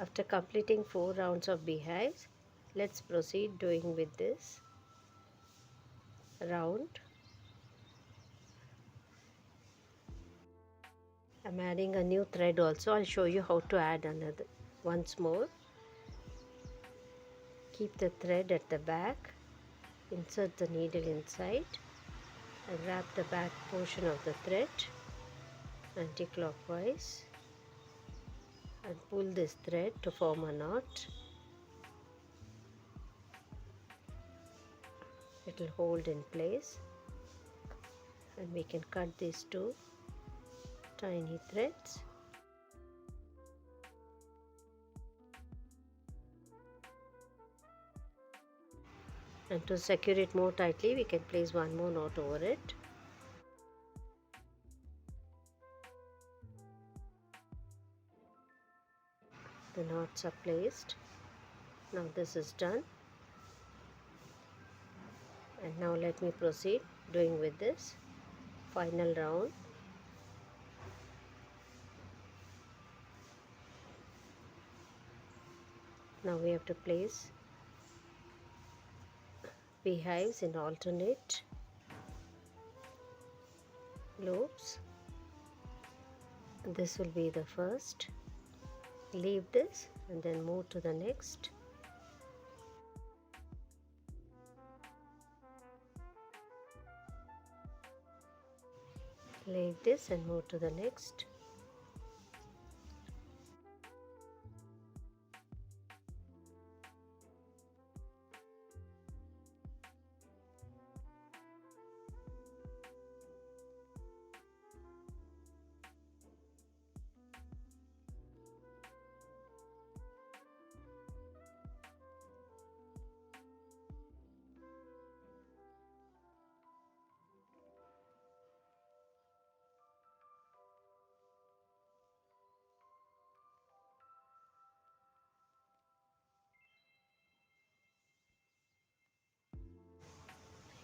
After completing 4 rounds of beehives, let's proceed doing with this round. I'm adding a new thread also. I'll show you how to add another once more. Keep the thread at the back, insert the needle inside and wrap the back portion of the thread anti-clockwise and pull this thread to form a knot. It will hold in place, and we can cut these two tiny threads. And to secure it more tightly, we can place one more knot over it. The knots are placed. Now this is done. And now let me proceed doing with this final round. Now we have to place beehives in alternate loops. This will be the first. Leave this and then move to the next. Leave this and move to the next.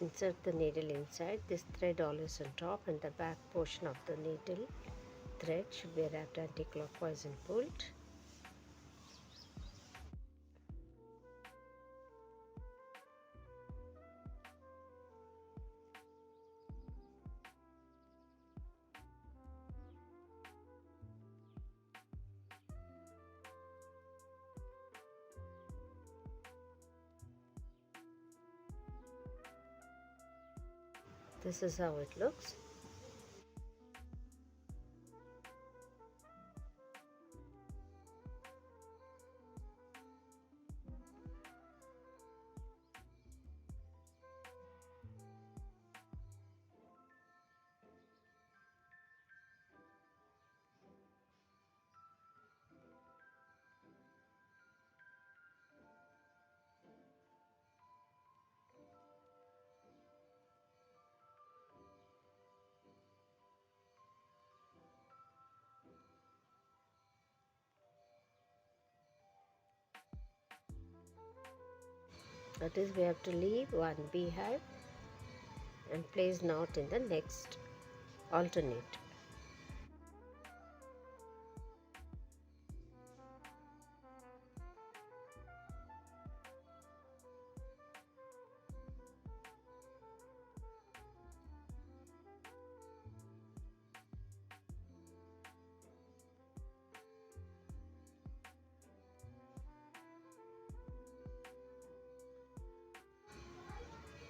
Insert the needle inside. This thread always on top, and the back portion of the needle thread should be wrapped anti-clockwise and pulled. This is how it looks. That is, we have to leave one beehive and place knot in the next alternate.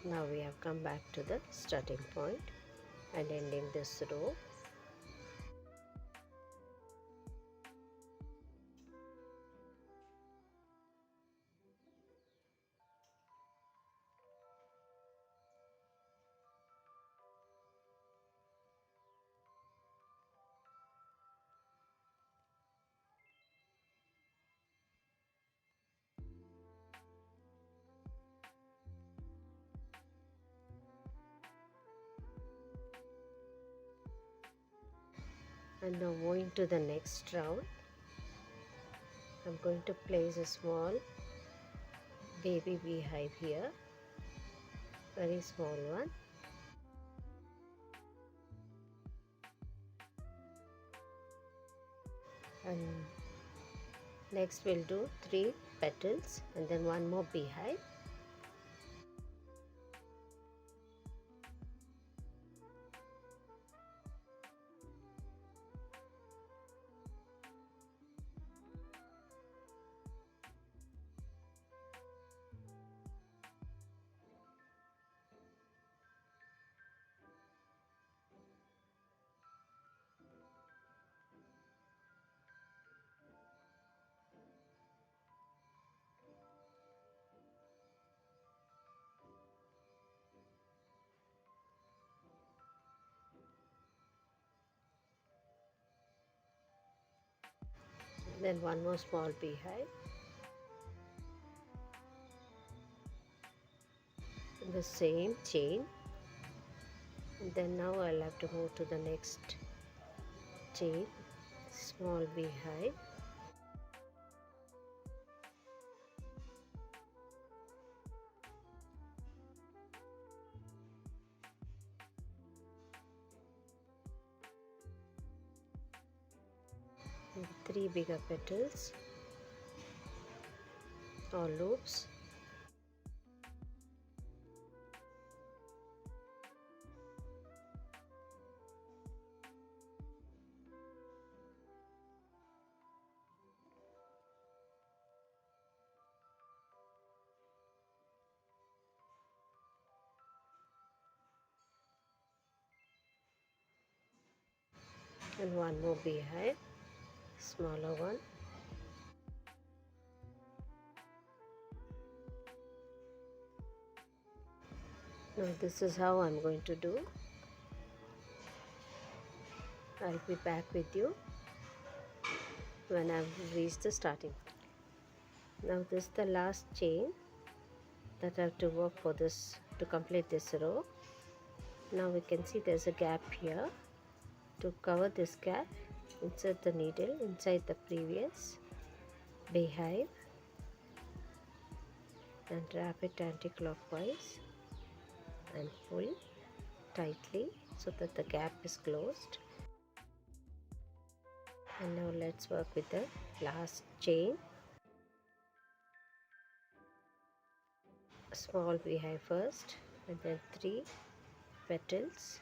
Now we have come back to the starting point and ending this row. And now moving to the next round, I'm going to place a small baby beehive here, very small one. And Next we'll do 3 petals and then one more beehive. Then one more small beehive. In the same chain. And then now I'll have to move to the next chain. Small beehive. And 3 bigger petals or loops. And one more beehive, smaller one. Now this is how I'm going to do. I'll be back with you when I've reached the starting point. Now this is the last chain that I have to work for this to complete this row. Now we can see there's a gap here. To cover this gap, insert the needle inside the previous beehive and wrap it anti-clockwise and pull tightly so that the gap is closed. And now let's work with the last chain. Small beehive first and then 3 petals.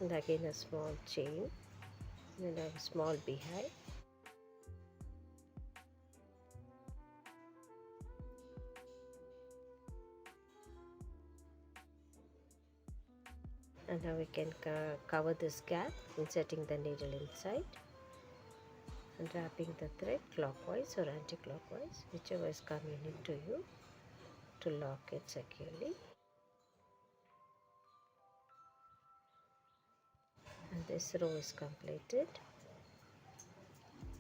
And again a small chain and a small beehive. And now we can cover this gap, inserting the needle inside and wrapping the thread clockwise or anti-clockwise, whichever is convenient to you, to lock it securely. And this row is completed.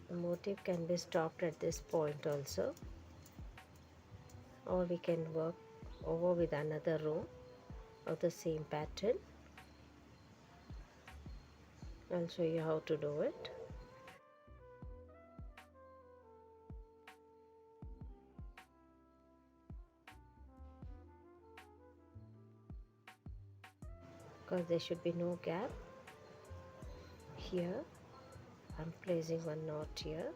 The motif can be stopped at this point also, or we can work over with another row of the same pattern. I'll show you how to do it. Because there should be no gap here, I'm placing one knot here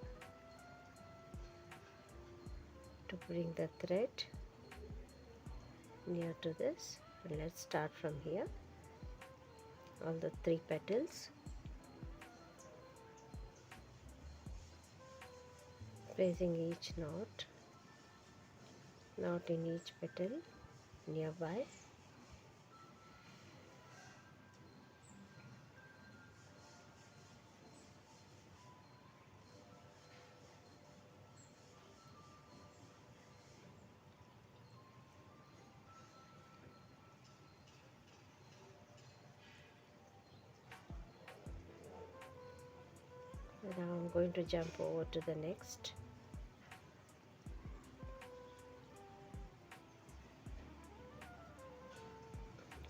to bring the thread near to this. And let's start from here. All the 3 petals, placing each knot in each petal nearby. Now I'm going to jump over to the next.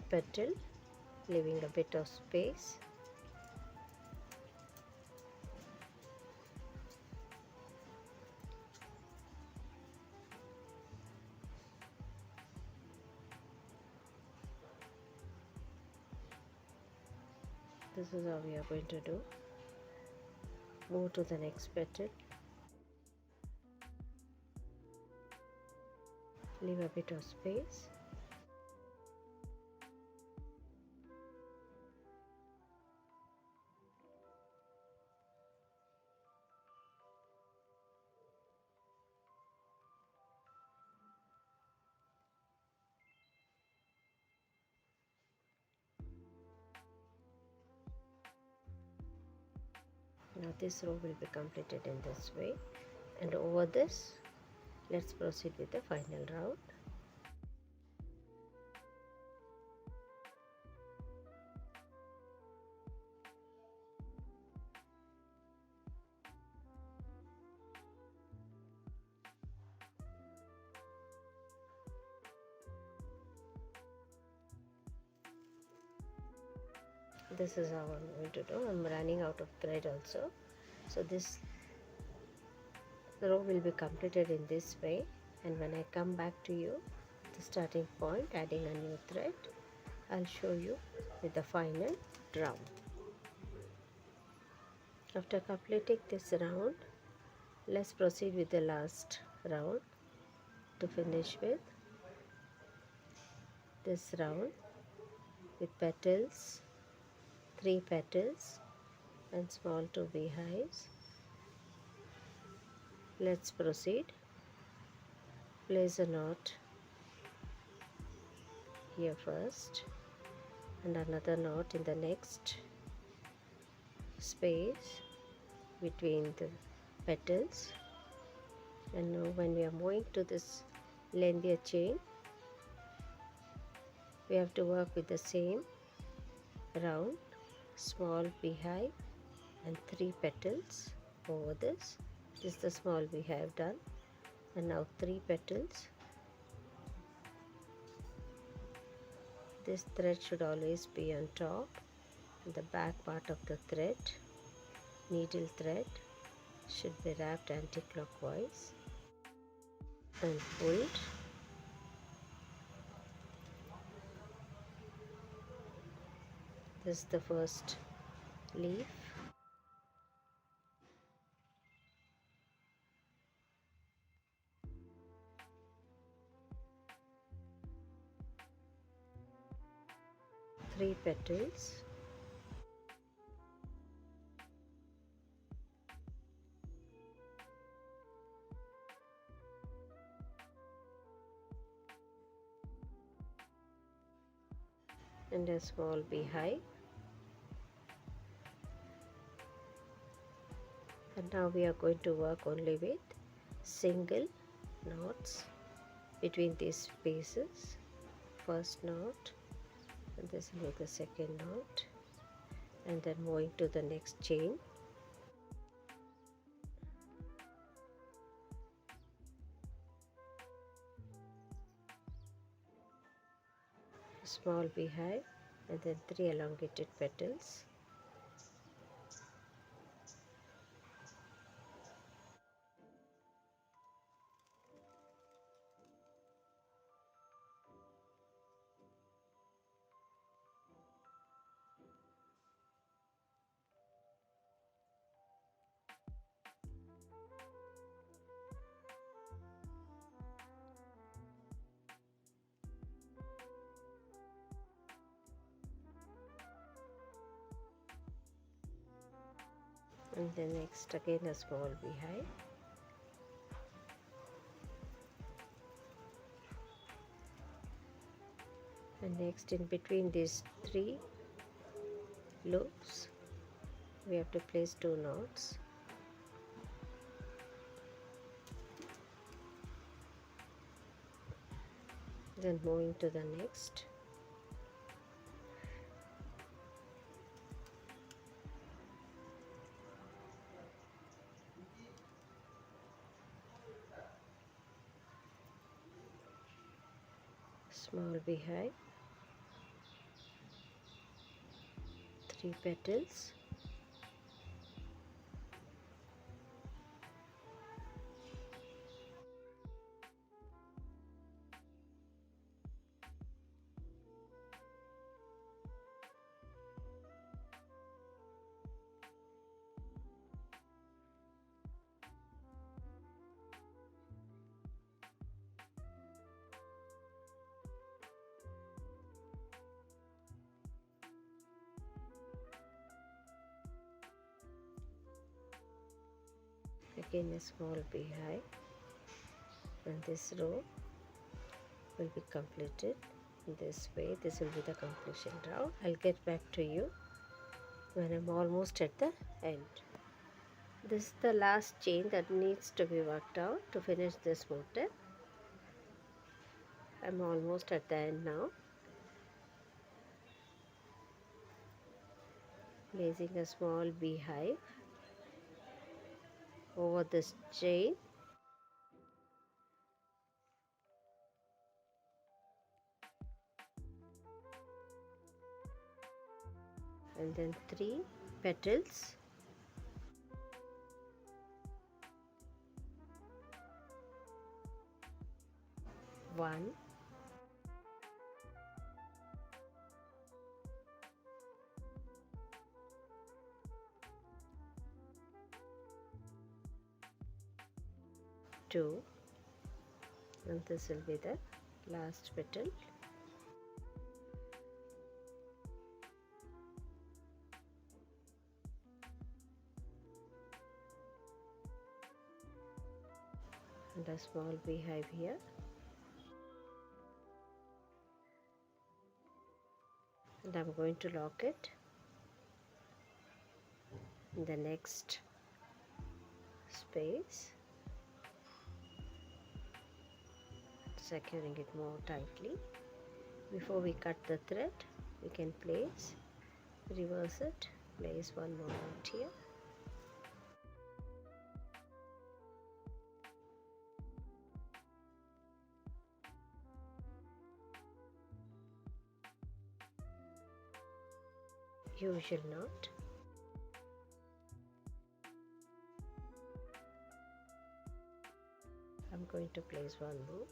Petal, leaving a bit of space. This is how we are going to do. Move to the next petal. Leave a bit of space. Now this row will be completed in this way, and over this let's proceed with the final round. This is how I'm going to do. I'm running out of thread also, so this row will be completed in this way, and when I come back to you at the starting point adding a new thread, I'll show you with the final round. After completing this round, let's proceed with the last round to finish with this round with petals, 3 petals and small 2 beehives. Let's proceed. Place a knot here first and another knot in the next space between the petals, and now when we are moving to this lengthier chain, we have to work with the same round, small beehive and 3 petals over this. This is the small beehive done, and now 3 petals. This thread should always be on top. The back part of the thread, needle thread, should be wrapped anti-clockwise and pulled. This is the first leaf. Three petals. And a small beehive. And now we are going to work only with single knots between these spaces. First knot, and this will be the second knot, and then moving to the next chain. Small beehive and then 3 elongated petals. And then next again a small beehive. And next in between these 3 loops we have to place 2 knots. Then moving to the next. Small beehive, 3 petals, again a small beehive, and this row will be completed in this way. This will be the completion round. I'll get back to you when I'm almost at the end. This is the last chain that needs to be worked out to finish this motif. I'm almost at the end now. Placing a small beehive over this chain, and then 3 petals, 1, 2, and this will be the last petal. And a small beehive here, and I'm going to lock it in the next space, securing it more tightly. Before we cut the thread, we can reverse it, place one more knot here, usual knot, I'm going to place one more,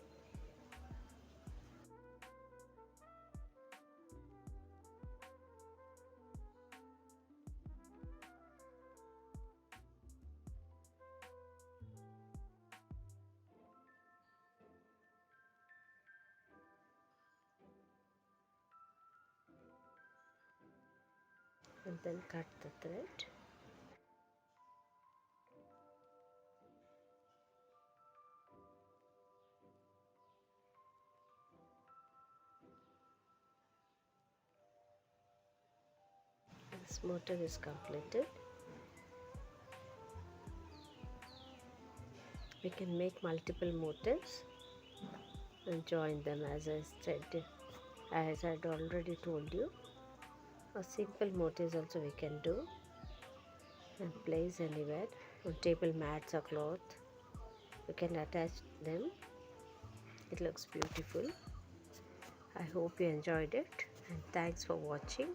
and then cut the thread. This motif is completed. We can make multiple motifs and join them, as I said, as I had already told you. A simple motifs also we can do and place anywhere on table mats or cloth. We can attach them. It looks beautiful. I hope you enjoyed it, and thanks for watching.